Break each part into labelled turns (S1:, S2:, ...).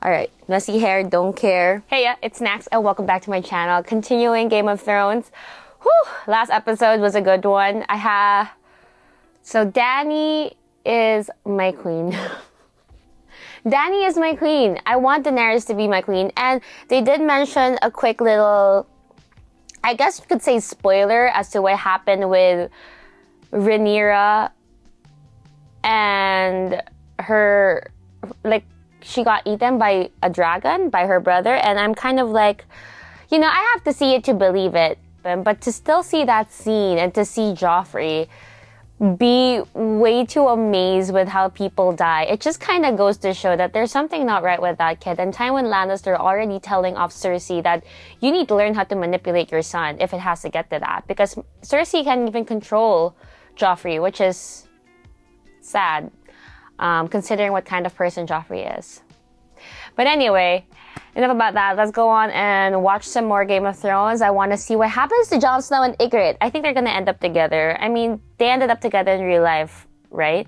S1: All right, messy hair, don't care. Hey, yeah, it's Nax, and welcome back to my channel. Continuing Game of Thrones. Whew, last episode was a good one. So Dany is my queen. Dany is my queen. I want Daenerys to be my queen. And they did mention a quick little, I guess you could say spoiler as to what happened with Rhaenyra and her, like, she got eaten by a dragon, by her brother, and I'm kind of like, you know, I have to see it to believe it. But to still see that scene and to see Joffrey be way too amazed with how people die, it just kind of goes to show that there's something not right with that kid. And Tywin Lannister already telling off Cersei that you need to learn how to manipulate your son if it has to get to that. Because Cersei can't even control Joffrey, which is sad. Considering what kind of person Joffrey is. But anyway, enough about that. Let's go on and watch some more Game of Thrones. I want to see what happens to Jon Snow and Ygritte. I think they're going to end up together. I mean, they ended up together in real life, right?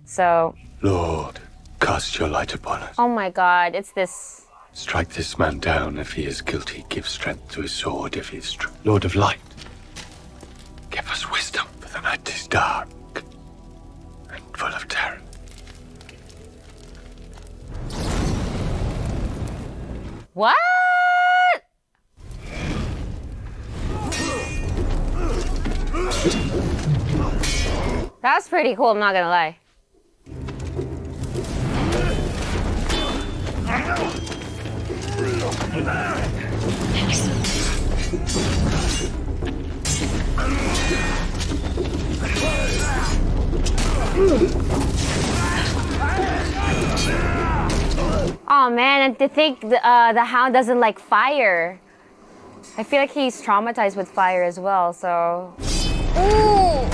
S1: So...
S2: Lord, cast your light upon us.
S1: Oh my god, it's this...
S2: Strike this man down if he is guilty. Give strength to his sword if he is true. Lord of light, give us wisdom, for the night is dark and full of terror.
S1: What? That's pretty cool, I'm not gonna lie. Oh man, and to think the Hound doesn't like fire. I feel like he's traumatized with fire as well, so... Ooh!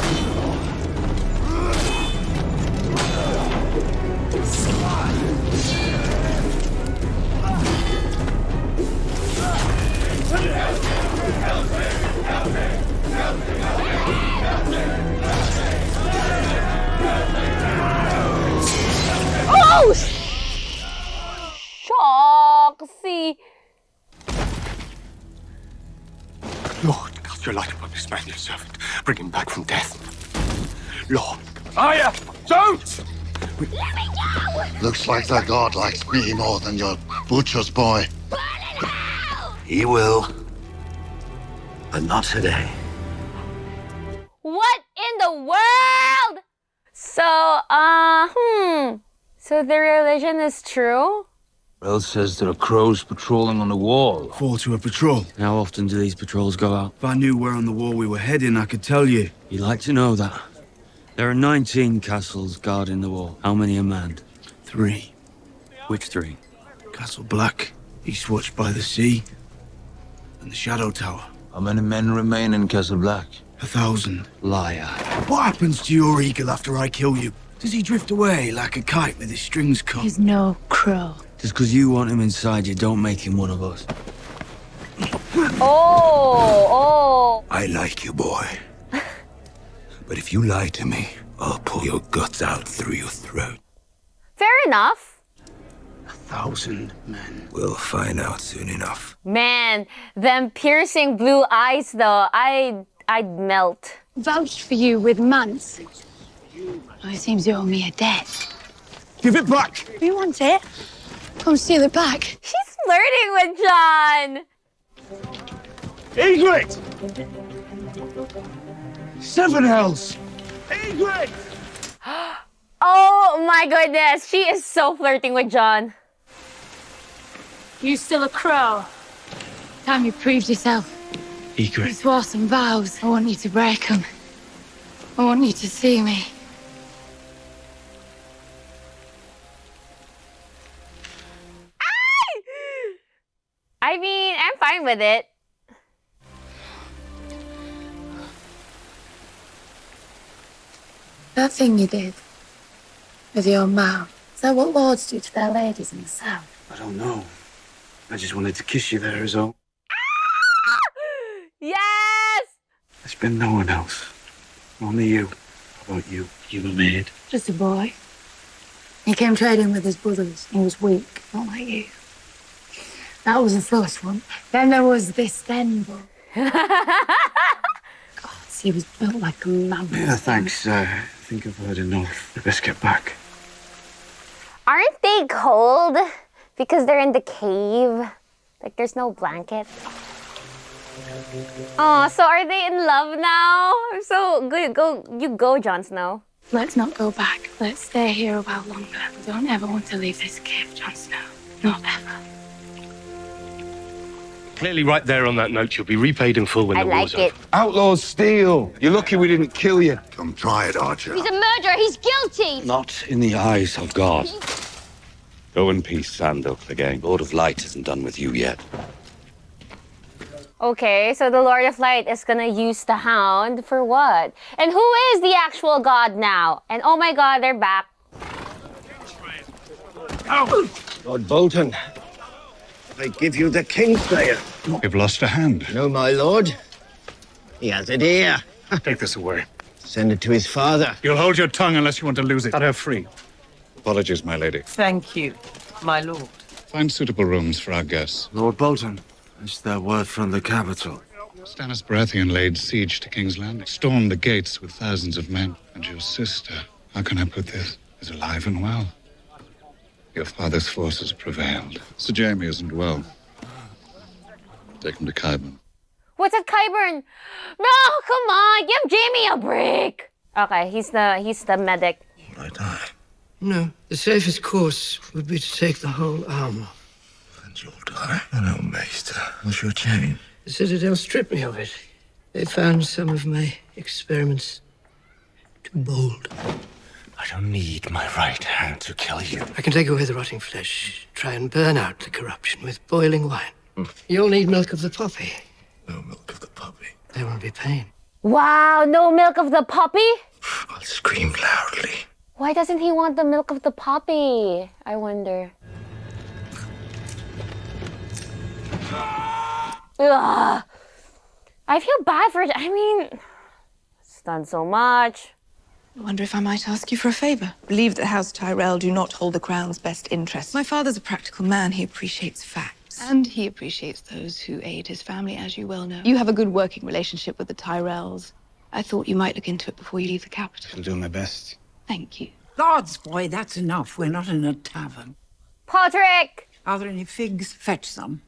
S1: Oh! See.
S2: Lord, cast your light upon this man, your servant. Bring him back from death. Lord, fire! Don't!
S3: Let me go! Looks like the god likes me more than your butcher's boy.
S4: Burn it out!
S5: He will. But not today.
S1: What in the world? So, So the religion is true?
S6: Well, says there are crows patrolling on the wall.
S7: 4 to a patrol.
S6: How often do these patrols go out?
S7: If I knew where on the wall we were heading, I could tell you.
S6: You'd like to know that. There are 19 castles guarding the wall. How many are manned?
S7: 3.
S6: Which 3?
S7: Castle Black, East Watch by the Sea, and the Shadow Tower.
S6: How many men remain in Castle Black?
S7: 1,000.
S6: Liar.
S7: What happens to your eagle after I kill you? Does he drift away like a kite with his strings cut?
S4: He's no crow.
S6: Just because you want him inside you, don't make him one of us.
S1: Oh.
S5: I like you, boy. But if you lie to me, I'll pull your guts out through your throat.
S1: Fair enough.
S7: 1,000 men.
S5: We'll find out soon enough.
S1: Man, them piercing blue eyes though, I'd melt.
S4: Vouched for you with months. Oh, it seems you owe me a debt.
S7: Give it back!
S4: You want it? Come steal it back.
S1: She's flirting with Jon.
S7: Ygritte! 7 hells! Ygritte!
S1: Oh my goodness, she is so flirting with Jon.
S4: You still a crow? Time you proved yourself. You
S7: Ygritte.
S4: swore some vows. I want you to break them. I want you to see me.
S1: I mean, I'm fine with it.
S4: That thing you did with your mouth, is that what lords do to their ladies in the south?
S7: I don't know. I just wanted to kiss you there is all.
S1: Yes!
S7: There's been no one else. Only you. How about you? You were made.
S4: Just a boy. He came trading with his brothers. He was weak, not like you. That was the first one. Then there was this then, but... God, he was built like a mammoth.
S2: Yeah, thanks. I think I've heard enough. Let's get back.
S1: Aren't they cold? Because they're in the cave. Like, there's no blanket. Oh, so are they in love now? So good. You go, Jon Snow.
S4: Let's not go back. Let's stay here a while longer. We don't ever want to leave this cave, Jon Snow. Not ever.
S2: Clearly, right there on that note, you'll be repaid in full when
S1: I
S2: the
S1: like
S2: war's
S1: it.
S2: over.
S5: Outlaws steal. You're lucky we didn't kill you.
S3: Come try it, Archer.
S8: He's a murderer. He's guilty.
S5: Not in the eyes of God. Go in peace, Sandal. The gang. Lord of Light isn't done with you yet.
S1: Okay, so the Lord of Light is gonna use the Hound for what? And who is the actual god now? And oh my god, they're back.
S5: Lord Bolton, I give you the Kingslayer.
S2: You've lost a hand.
S9: No, my lord. He has it here.
S2: Take this away.
S9: Send it to his father.
S2: You'll hold your tongue unless you want to lose it. Set her free.
S10: Apologies, my lady.
S11: Thank you, my lord.
S10: Find suitable rooms for our guests.
S6: Lord Bolton, is there word from the capital?
S10: Stannis Baratheon laid siege to King's Landing, stormed the gates with thousands of men. And your sister, how can I put this, is alive and well. Your father's forces prevailed. Sir Jaime isn't well. Take him to Qyburn.
S1: What's at Qyburn? No, come on, give Jamie a break. Okay, he's the medic.
S5: I die.
S9: No, the safest course would be to take the whole armor.
S5: And you'll die. Hello, Maester. What's your chain?
S9: The Citadel stripped me of it. They found some of my experiments too bold.
S5: I don't need my right hand to kill you.
S9: I can take away the rotting flesh, try and burn out the corruption with boiling wine. You'll need milk of the poppy.
S5: No milk of the puppy.
S9: There won't be pain.
S1: Wow, no milk of the puppy?
S5: I'll scream loudly.
S1: Why doesn't he want the milk of the puppy? I wonder. Ugh. I feel bad for it. I mean, it's done so much.
S11: I wonder if I might ask you for a favor. I believe that House Tyrell do not hold the Crown's best interests. My father's a practical man. He appreciates facts. And he appreciates those who aid his family, as you well know. You have a good working relationship with the Tyrells. I thought you might look into it before you leave the capital.
S5: I'll do my best.
S11: Thank you.
S12: Gods, boy, that's enough. We're not in a tavern.
S1: Patrick!
S12: Are there any figs? Fetch some.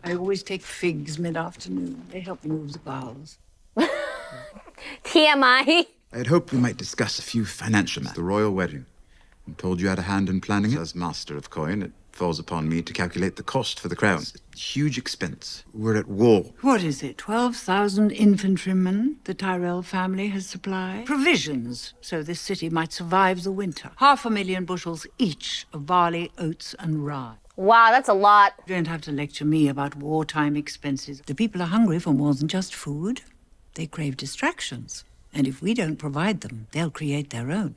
S12: I always take figs mid-afternoon. They help move the bowels.
S1: TMI.
S13: I had hoped we might discuss a few financial matters. The royal wedding. I'm told you had a hand in planning it. As master of coin, it falls upon me to calculate the cost for the crown. It's a huge expense. We're at war.
S12: What is it? 12,000 infantrymen the Tyrell family has supplied? Provisions, so this city might survive the winter. 500,000 bushels each of barley, oats, and rye.
S1: Wow, that's a lot.
S12: You don't have to lecture me about wartime expenses. The people are hungry for more than just food. They crave distractions. And if we don't provide them, they'll create their own.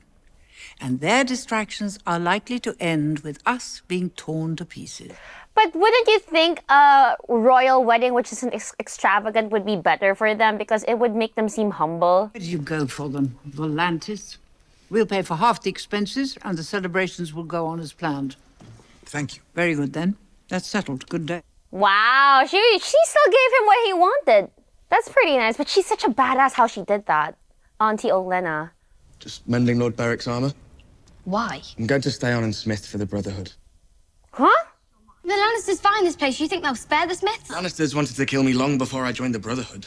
S12: And their distractions are likely to end with us being torn to pieces.
S1: But wouldn't you think a royal wedding, which is extravagant, would be better for them because it would make them seem humble?
S12: Where did you go for them? Volantis? We'll pay for half the expenses and the celebrations will go on as planned.
S13: Thank you.
S12: Very good then. That's settled. Good day.
S1: Wow, she still gave him what he wanted. That's pretty nice, but she's such a badass how she did that. Auntie Olenna.
S14: Just mending Lord Beric's armor.
S8: Why?
S14: I'm going to stay on in Smith for the Brotherhood.
S1: Huh?
S8: The Lannisters find this place. You think they'll spare the Smiths?
S14: Lannisters wanted to kill me long before I joined the Brotherhood.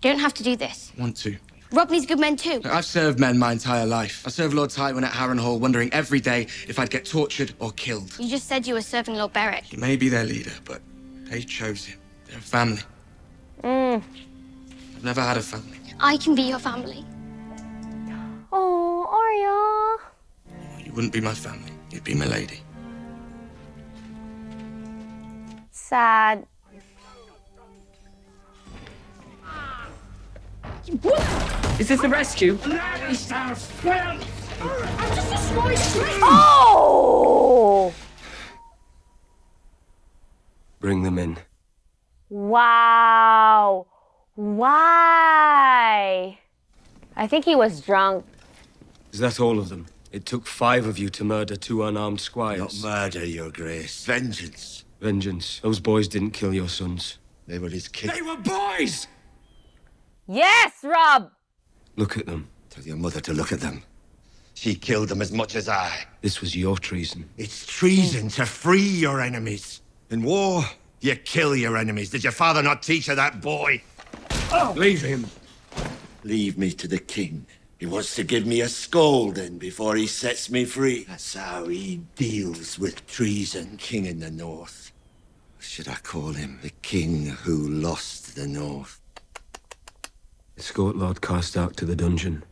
S8: You don't have to do this.
S14: Want to.
S8: Robb needs good men too.
S14: I've served men my entire life. I served Lord Tywin at Harrenhal, wondering every day if I'd get tortured or killed.
S8: You just said you were serving Lord Beric.
S14: He may be their leader, but they chose him. They're a family. I've never had a family.
S8: I can be your family.
S1: Oh, Arya.
S14: You wouldn't be my family. You'd be my lady.
S1: Sad.
S11: Is this the rescue?
S1: Oh!
S6: Bring them in.
S1: Wow. Why? I think he was drunk.
S6: Is that all of them?
S14: It took 5 of you to murder 2 unarmed squires.
S3: Not murder, your grace. Vengeance.
S14: Vengeance. Those boys didn't kill your sons.
S3: They were his kids.
S14: They were boys!
S1: Yes, Robb!
S14: Look at them.
S3: Tell your mother to look at them. She killed them as much as I.
S14: This was your treason.
S3: It's treason to free your enemies. In war, you kill your enemies. Did your father not teach you that, boy?
S14: Oh. Leave him.
S3: Leave me to the king. He wants to give me a scolding before he sets me free. That's how he deals with treason, king in the north. Or should I call him the king who lost the north?
S14: Escort Lord Karstark to the dungeon.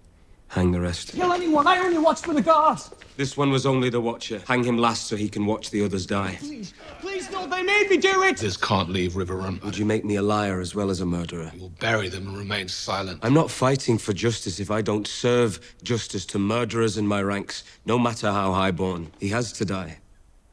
S14: Hang the rest.
S15: Kill anyone! I only watch for the guards!
S14: This one was only the watcher. Hang him last so he can watch the others die.
S15: Please, please, no, they made me do it!
S10: This can't leave Riverrun.
S14: Would you make me a liar as well as a murderer?
S10: You'll bury them and remain silent.
S14: I'm not fighting for justice if I don't serve justice to murderers in my ranks, no matter how highborn. He has to die.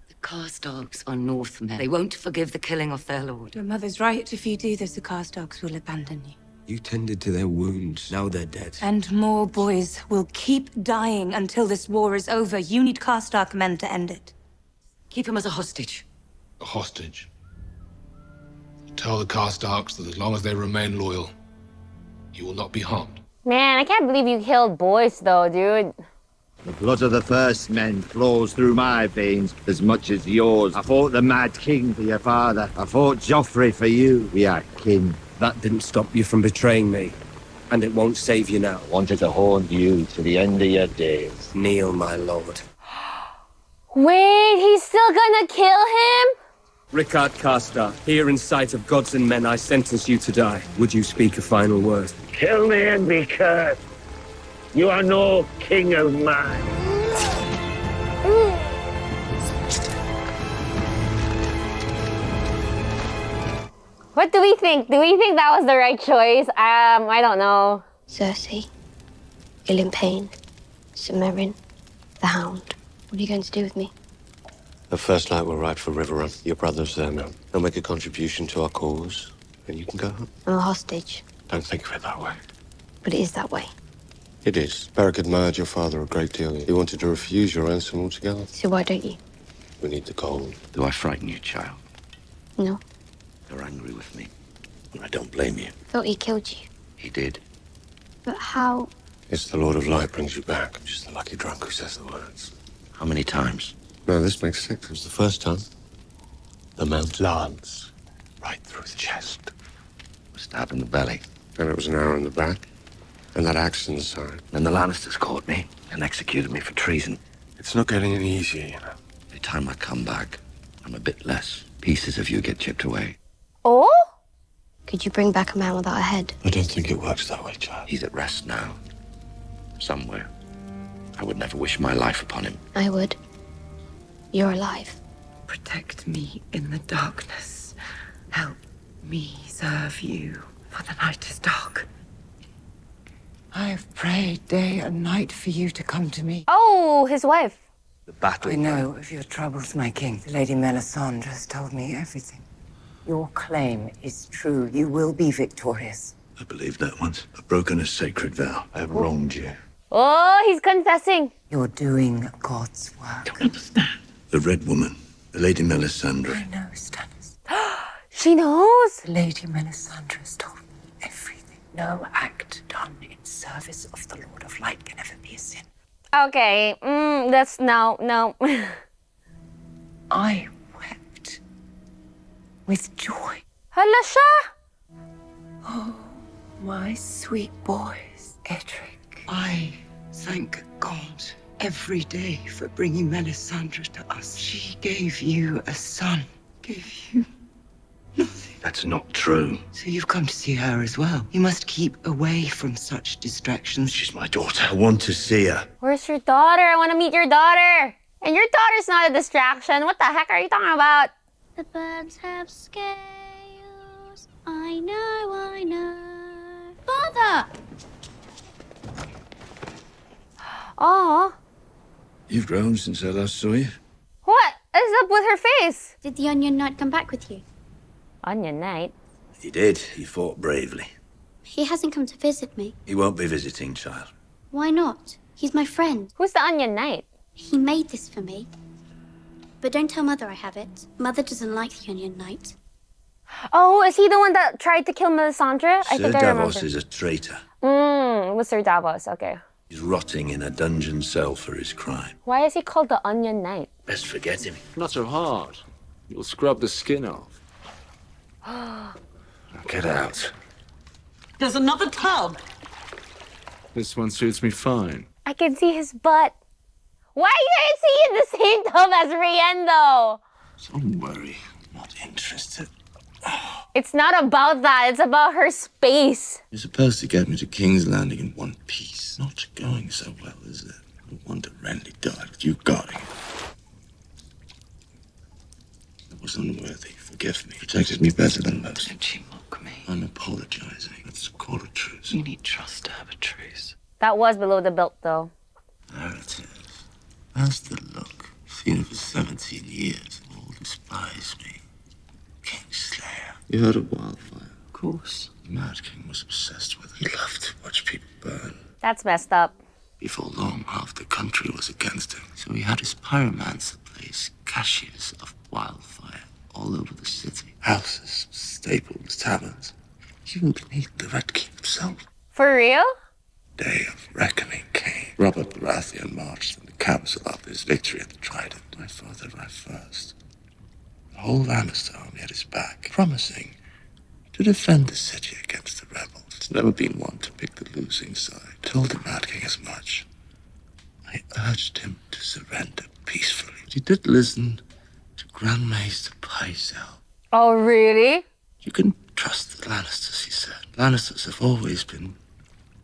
S16: The Karstarks are Northmen. They won't forgive the killing of their lord.
S11: Your mother's right. If you do this, the Karstarks will abandon you.
S14: You tended to their wounds. Now they're dead.
S11: And more boys will keep dying until this war is over. You need Karstark men to end it.
S16: Keep him as a hostage.
S10: A hostage. Tell the Karstarks that as long as they remain loyal, you will not be harmed.
S1: Man, I can't believe you killed boys, though, dude.
S17: The blood of the first men flows through my veins as much as yours. I fought the Mad King for your father. I fought Joffrey for you. We are kin.
S14: That didn't stop you from betraying me. And it won't save you now.
S17: I wanted to haunt you to the end of your days.
S14: Kneel, my lord.
S1: Wait, he's still gonna kill him?
S14: Rickard Karstark, here in sight of gods and men, I sentence you to die. Would you speak a final word?
S17: Kill me and be cursed. You are no king of mine.
S1: What do we think? Do we think that was the right choice? I don't know.
S8: Cersei, Gillian Payne, Sumerian, the Hound. What are you going to do with me?
S2: The first light will ride for Riverrun. Your brother's there now. He'll make a contribution to our cause, and you can go home.
S8: I'm a hostage,
S2: Don't think of it that way.
S8: but it is that way.
S2: It is. Beric admired your father a great deal. He wanted to refuse your ransom altogether.
S8: So why don't you?
S2: We need the gold.
S3: Do I frighten you, child?
S8: No.
S3: You're angry with me. And I don't blame you.
S8: Thought he killed you.
S3: He did.
S8: But how?
S2: It's the Lord of Light brings you back. Just the lucky drunk who says the words.
S3: How many times?
S2: No, this makes 6. It was the first time. The Mount Lance. Right through the chest.
S3: A stab in the belly.
S2: And it was an arrow in the back. And that axe in the side.
S3: Then the Lannisters caught me and executed me for treason.
S2: It's not getting any easier, you know.
S3: Every time I come back, I'm a bit less. Pieces of you get chipped away.
S1: Oh?
S8: Could you bring back a man without a head?
S2: I don't think it works that way, child.
S3: He's at rest now. Somewhere. I would never wish my life upon him.
S8: I would. You're alive.
S16: Protect me in the darkness. Help me serve you, for the night is dark. I have prayed day and night for you to come to me.
S1: Oh, his wife.
S3: The battle.
S16: I know of your troubles, my king. Lady Melisandre has told me everything. Your claim is true. You will be victorious.
S7: I believed that once. I've broken a sacred vow. I have wronged you.
S1: Oh, he's confessing.
S16: You're doing God's work.
S7: Don't understand. The Red Woman, the Lady Melisandre.
S16: I know, Stannis.
S1: She knows.
S16: Lady Melisandre has told me everything. No act done in service of the Lord of Light can ever be a sin.
S1: Okay, that's no.
S16: I wept with joy.
S1: Hala siya.
S16: Oh, my sweet boys, Edric. I thank God every day for bringing Melisandre to us. She gave you a son, gave you nothing.
S7: That's not true.
S16: So you've come to see her as well. You must keep away from such distractions.
S7: She's my daughter. I want to see her.
S1: Where's your daughter? I want to meet your daughter. And your daughter's not a distraction. What the heck are you talking about?
S8: The birds have scales. I know. Father!
S1: Aw.
S7: You've grown since I last saw you.
S1: What is up with her face?
S8: Did the Onion Knight come back with you?
S1: Onion Knight?
S7: He did. He fought bravely.
S8: He hasn't come to visit me.
S7: He won't be visiting, child.
S8: Why not? He's my friend.
S1: Who's the Onion Knight?
S8: He made this for me. But don't tell Mother I have it. Mother doesn't like the Onion Knight.
S1: Oh, is he the one that tried to kill Melisandre? I
S3: Sir
S1: think I
S3: Davos
S1: remember.
S3: is a traitor.
S1: It was Sir Davos, okay.
S3: He's rotting in a dungeon cell for his crime.
S1: Why is he called the Onion Knight?
S3: Best forget him.
S2: Not so hard. You'll scrub the skin off. Get out.
S16: There's another tub.
S2: This one suits me fine.
S1: I can see his butt. Why is he in the same tub as Brienne, though?
S3: Don't worry, not interested.
S1: It's not about that. It's about her space.
S3: You're supposed to get me to King's Landing in one piece. Not going so well, is it? No wonder Renly died, but you got him. I was unworthy. Forgive me. Protected me better than most.
S16: Don't you mock me?
S3: I'm apologizing. Let's call a truce.
S16: You need trust to have a truce.
S1: That was below the belt, though.
S3: There it is. That's the look. Seen it for 17 years. All despise me. Kingslayer. You heard of Wildfire?
S16: Of course.
S3: The Mad King was obsessed with it. He loved to watch people burn.
S1: That's messed up.
S3: Before long, half the country was against him. So he had his pyromancer place caches of wildfire all over the city. Houses, stables, taverns. Even beneath the Red King himself.
S1: For real?
S3: Day of reckoning came. Robert Baratheon marched in the council after his victory at the Trident. My father arrived first. The whole Lannister army at his back, promising to defend the city against the rebels. He's never been one to pick the losing side. Told the Mad King as much. I urged him to surrender peacefully. But he did listen to Grand Maester Pycelle.
S1: Oh, really?
S3: You can trust the Lannisters, he said. Lannisters have always been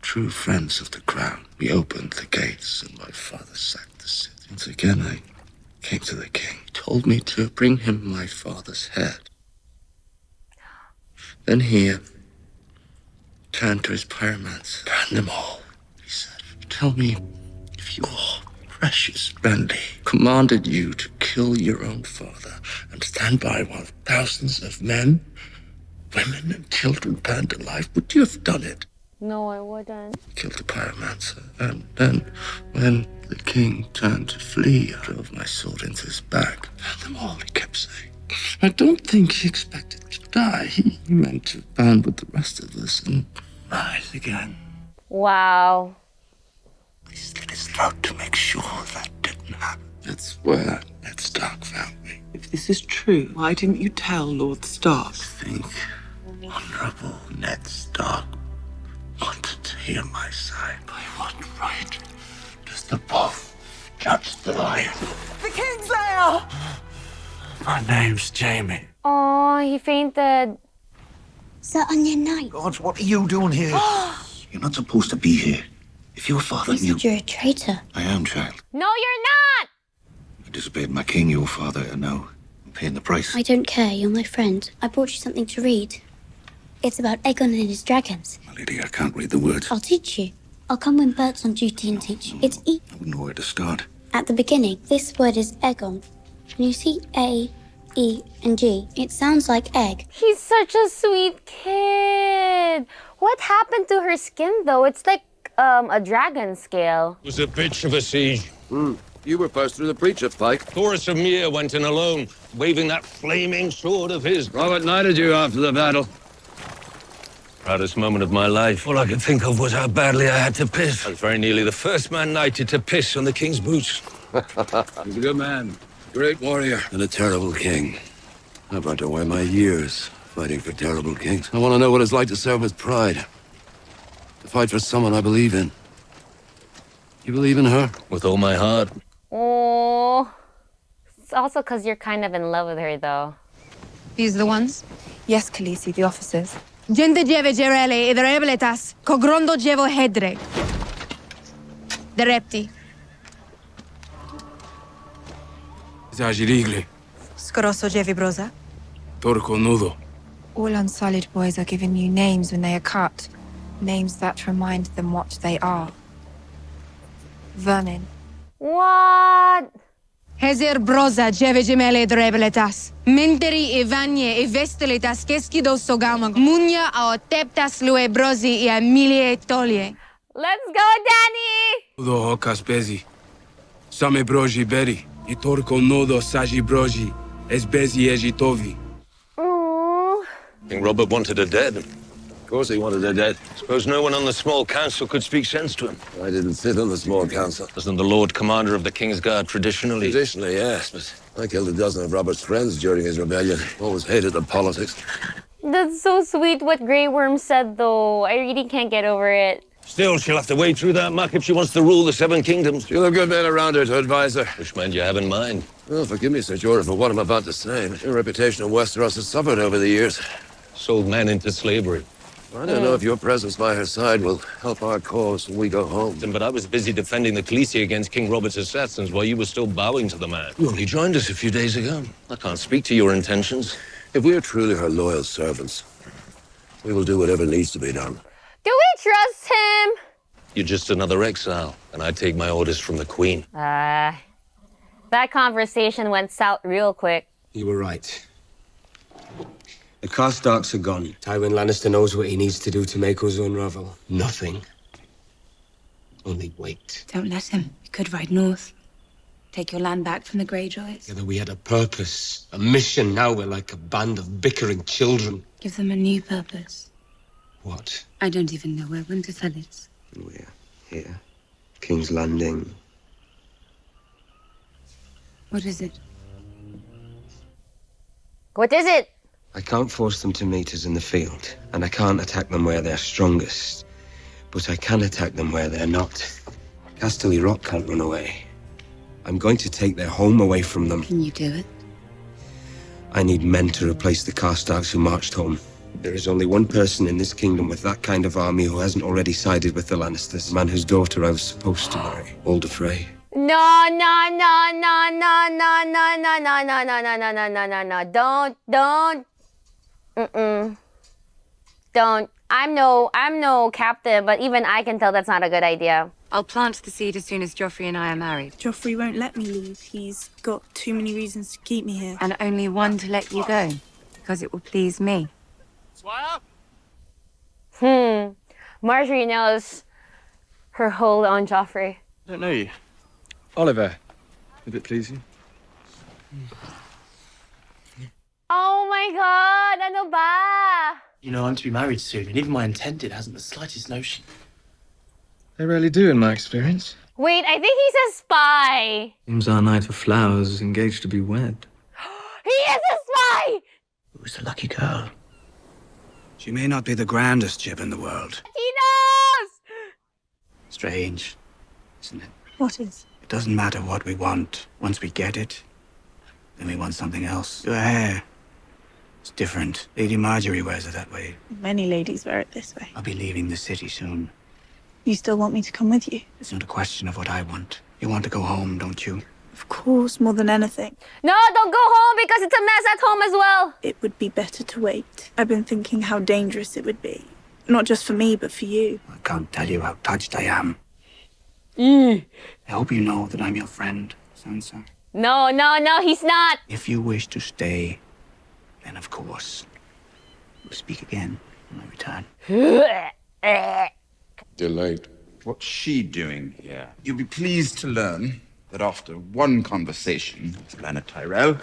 S3: true friends of the crown. We opened the gates and my father sacked the city. Once again, I came to the king. He told me to bring him my father's head. Then he turned to his pyromancer. Burn them all, he said. Tell me if your precious Renly commanded you to kill your own father and stand by while thousands of men, women, and children burned alive, would you have done it?
S1: No, I wouldn't.
S3: Killed the pyromancer, and then, when the king turned to flee, I drove my sword into his back. Burn them all, he kept saying. I don't think he expected to die. He meant to burn with the rest of us and rise again.
S1: Wow.
S3: I slit his throat to make sure that didn't happen. That's where Ned Stark found me.
S16: If this is true, why didn't you tell Lord Stark?
S3: Think Honorable Ned Stark wanted to hear my side. By what right does the wolf judge the lion?
S16: The Kingslayer!
S3: My name's Jamie.
S1: Oh, he fainted.
S8: Sir Onion Knight.
S7: God, what are you doing here?
S3: You're not supposed to be here. If your father
S8: You
S3: knew...
S8: said you're a traitor.
S3: I am, child.
S1: No, you're not!
S3: I disobeyed my king, your father, and now I'm paying the price.
S8: I don't care. You're my friend. I brought you something to read. It's about Aegon and his dragons.
S3: My lady, I can't read the words.
S8: I'll teach you. I'll come when Bert's on duty and teach you. It's E.
S3: I wouldn't know where to start.
S8: At the beginning, this word is Aegon. And you see A, E, and G. It sounds like egg.
S1: He's such a sweet kid. What happened to her skin, though? It's like a dragon scale.
S18: It was a bitch of a siege.
S2: You were first through the breach of Pike.
S18: Thoris of Myr went in alone, waving that flaming sword of his.
S6: Robert knighted you after the battle.
S18: Proudest moment of my life. All I could think of was how badly I had to piss. I was very nearly the first man knighted to piss on the king's boots.
S6: He's a good man, great warrior,
S2: And a terrible king. I've burnt away my years fighting for terrible kings. I want to know what it's like to serve with pride. To fight for someone I believe in. You believe in her?
S18: With all my heart.
S1: Oh. It's also because you're kind of in love with her, though.
S11: These are the ones?
S19: Yes, Khaleesi, the officers. Gente djeve gerele I rebeletas, kogrondo djevo hedre. The repti.
S10: Zagirigli,
S19: Scorosso djevi broza.
S10: Torco nudo.
S19: All Unsullied boys are given new names when they are cut. Names that remind them what they are. Vermin.
S1: What?
S19: Hezer broza djeve gemele drebeletas. Menteri I vanje I vestelitas keskido sogama. Munya a teptas lue brozi I amilie tolie.
S1: Let's go, Danny!
S20: Do hokas bezi. Same broji beri. I torko nodo saji broji. Es bezi ejitovi.
S18: King Robert wanted her dead. Of course he wanted her dead. Suppose no one on the small council could speak sense to him.
S2: I didn't sit on the small council.
S18: Wasn't the Lord Commander of the King's Guard traditionally?
S2: Traditionally, yes, but I killed a dozen of Robert's friends during his rebellion. Always hated the politics.
S1: That's so sweet what Grey Worm said, though. I really can't get over it.
S18: Still, she'll have to wade through that muck if she wants to rule the Seven Kingdoms.
S2: She'll have good men around her to advise her.
S18: Which man do you have in mind?
S2: Well, forgive me, Sir Jorah, for what I'm about to say, but your reputation in Westeros has suffered over the years.
S18: Sold men into slavery.
S2: I don't know if your presence by her side will help our cause when we go home.
S18: But I was busy defending the Khaleesi against King Robert's assassins while you were still bowing to the man. You only joined us a few days ago. I can't speak to your intentions.
S2: If we are truly her loyal servants, we will do whatever needs to be done.
S1: Do we trust him?
S18: You're just another exile, and I take my orders from the Queen.
S1: That conversation went south real quick.
S20: You were right. The Karstarks are gone. Tywin Lannister knows what he needs to do to make us unravel. Nothing. Only wait.
S21: Don't let him. He could ride north. Take your land back from the Greyjoys.
S20: Together we had a purpose, a mission. Now we're like a band of bickering children.
S21: Give them a new purpose.
S20: What?
S21: I don't even know where Winterfell is.
S20: We're here. King's Landing.
S21: What is it?
S1: What is it?
S20: I can't force them to meet us in the field, and I can't attack them where they're strongest. But I can attack them where they're not. Casterly Rock can't run away. I'm going to take their home away from them.
S21: Can you do it?
S20: I need men to replace the Karstarks who marched home. There is only one person in this kingdom with that kind of army who hasn't already sided with the Lannisters. The man whose daughter I was supposed to marry, Alder Frey.
S1: No, no, no, no, no, no, no, no, no, no, no, no, no, no, no, no. Don't. Don't. I'm no captain, but even I can tell that's not a good idea.
S22: I'll plant the seed as soon as Joffrey and I are married.
S23: Joffrey won't let me leave. He's got too many reasons to keep me here.
S22: And only one to let you go, because it will please me.
S1: Marjorie knows her hold on Joffrey.
S24: I don't know you. Oliver, if it please you.
S1: Oh my god, ano ba?
S24: You know, I'm to be married soon, and even my intended hasn't the slightest notion. They rarely do, in my experience.
S1: Wait, I think he's a spy.
S24: Seems our knight of flowers is engaged to be wed.
S1: He is a spy!
S24: Who's the lucky girl?
S7: She may not be the grandest jib in the world.
S1: He knows!
S7: Strange, isn't it?
S23: What is?
S7: It doesn't matter what we want. Once we get it, then we want something else. Your hair. It's different. Lady Marjorie wears it that way.
S23: Many ladies wear it this way.
S7: I'll be leaving the city soon.
S23: You still want me to come with you?
S7: It's not a question of what I want. You want to go home, don't you?
S23: Of course, more than anything.
S1: No, don't go home because it's a mess at home as well.
S23: It would be better to wait. I've been thinking how dangerous it would be. Not just for me, but for you.
S7: I can't tell you how touched I am. I hope you know that I'm your friend, Sansa.
S1: No, he's not.
S7: If you wish to stay, then of course, we'll speak again when I return.
S13: Delayed. What's she doing here? You'll be pleased to learn that after one conversation with Lana Tyrell,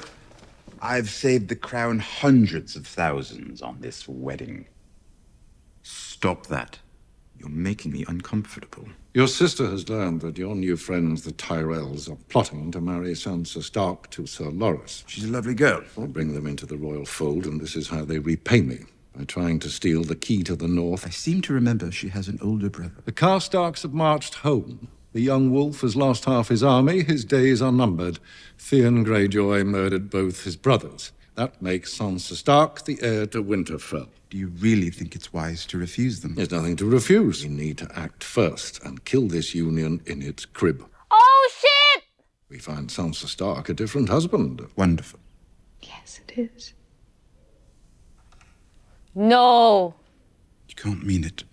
S13: I've saved the crown hundreds of thousands on this wedding. Stop that. You're making me uncomfortable.
S10: Your sister has learned that your new friends, the Tyrells, are plotting to marry Sansa Stark to Sir Loras.
S13: She's a lovely girl.
S10: I bring them into the royal fold, and this is how they repay me. By trying to steal the key to the north.
S13: I seem to remember she has an older brother.
S10: The Karstarks have marched home. The young wolf has lost half his army. His days are numbered. Theon Greyjoy murdered both his brothers. That makes Sansa Stark the heir to Winterfell.
S13: Do you really think it's wise to refuse them?
S10: There's nothing to refuse. We need to act first and kill this union in its crib.
S1: Oh, shit!
S10: We find Sansa Stark a different husband.
S13: Wonderful.
S21: Yes, it is.
S1: No.
S13: You can't mean it.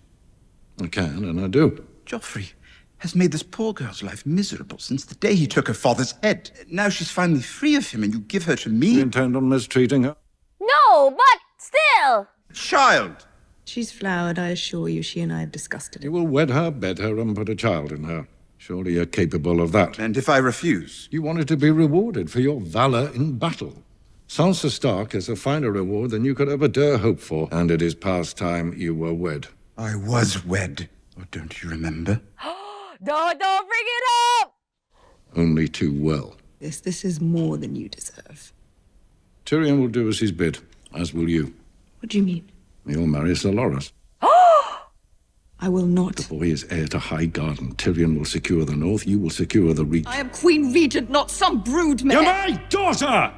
S10: I can, and I do.
S13: Joffrey has made this poor girl's life miserable since the day he took her father's head. Now she's finally free of him, and you give her to me?
S10: You intend on mistreating her?
S1: No, but still.
S13: Child!
S23: She's flowered, I assure you. She and I have discussed it.
S10: You will wed her, bed her, and put a child in her. Surely you're capable of that.
S13: And if I refuse?
S10: You wanted to be rewarded for your valor in battle. Sansa Stark is a finer reward than you could ever dare hope for, and it is past time you were wed.
S13: I was wed. Or don't you remember?
S1: Don't bring it up!
S10: Only too well.
S16: This is more than you deserve.
S10: Tyrion will do as he's bid, as will you.
S16: What do you mean?
S10: You'll marry Sir Loras.
S16: I will not.
S10: The boy is heir to High Garden. Tyrion will secure the north, you will secure the Reach.
S16: I am Queen Regent, not some brood mare.
S10: You're my daughter!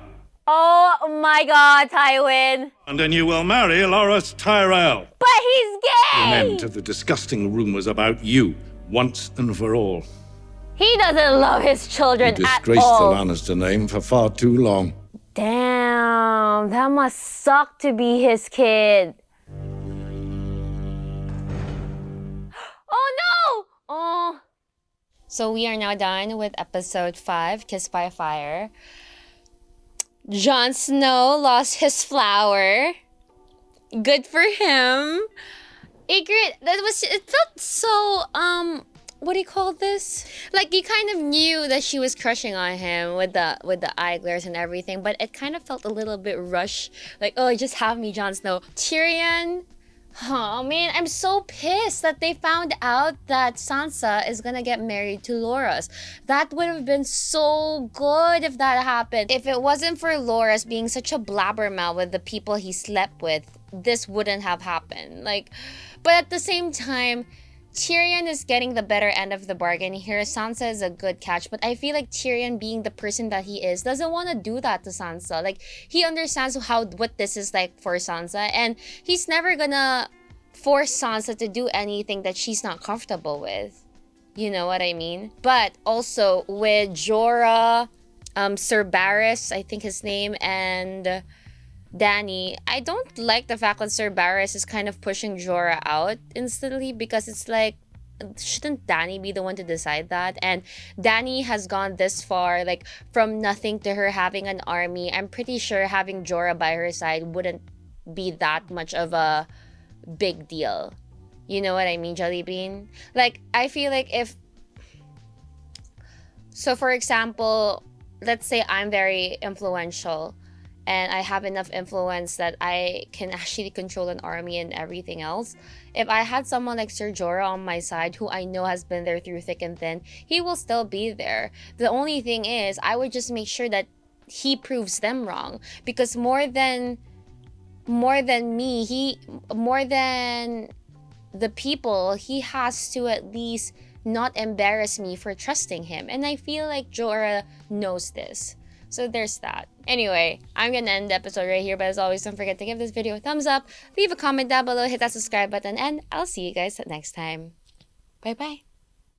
S1: Oh my god, Tywin.
S10: And then you will marry Loras Tyrell.
S1: But he's gay!
S10: An end to the disgusting rumors about you, once and for all.
S1: He doesn't love his children
S10: You
S1: at
S10: disgraced the
S1: all.
S10: Lannister name for far too long.
S1: Damn, that must suck to be his kid. Oh no! Oh. So we are now done with episode 5, Kiss by Fire. Jon Snow lost his flower. Good for him. It felt so, what do you call this? Like, you kind of knew that she was crushing on him with the eye glares and everything, but it kind of felt a little bit rushed. Like, oh, just have me, Jon Snow. Tyrion, oh man, I'm so pissed that they found out that Sansa is gonna get married to Loras. That would have been so good if that happened. If it wasn't for Loras being such a blabbermouth with the people he slept with, this wouldn't have happened. Like, but at the same time, Tyrion is getting the better end of the bargain here. Sansa is a good catch, but I feel like Tyrion, being the person that he is, doesn't want to do that to Sansa. Like, he understands what this is like for Sansa, and he's never gonna force Sansa to do anything that she's not comfortable with. You know what I mean? But also with Jorah, Sir Barris, I think his name, and Dany, I don't like the fact that Sir Barris is kind of pushing Jorah out instantly, because it's like, shouldn't Dany be the one to decide that? And Dany has gone this far, like from nothing to her having an army. I'm pretty sure having Jorah by her side wouldn't be that much of a big deal. You know what I mean, Jellybean? Like, I feel like if... So for example, let's say I'm very influential and I have enough influence that I can actually control an army and everything else. If I had someone like Ser Jorah on my side, who I know has been there through thick and thin, he will still be there. The only thing is, I would just make sure that he proves them wrong. Because more than the people, he has to at least not embarrass me for trusting him. And I feel like Jorah knows this. So there's that. Anyway, I'm gonna end the episode right here, but as always, don't forget to give this video a thumbs up, leave a comment down below, hit that subscribe button, and I'll see you guys next time. Bye bye.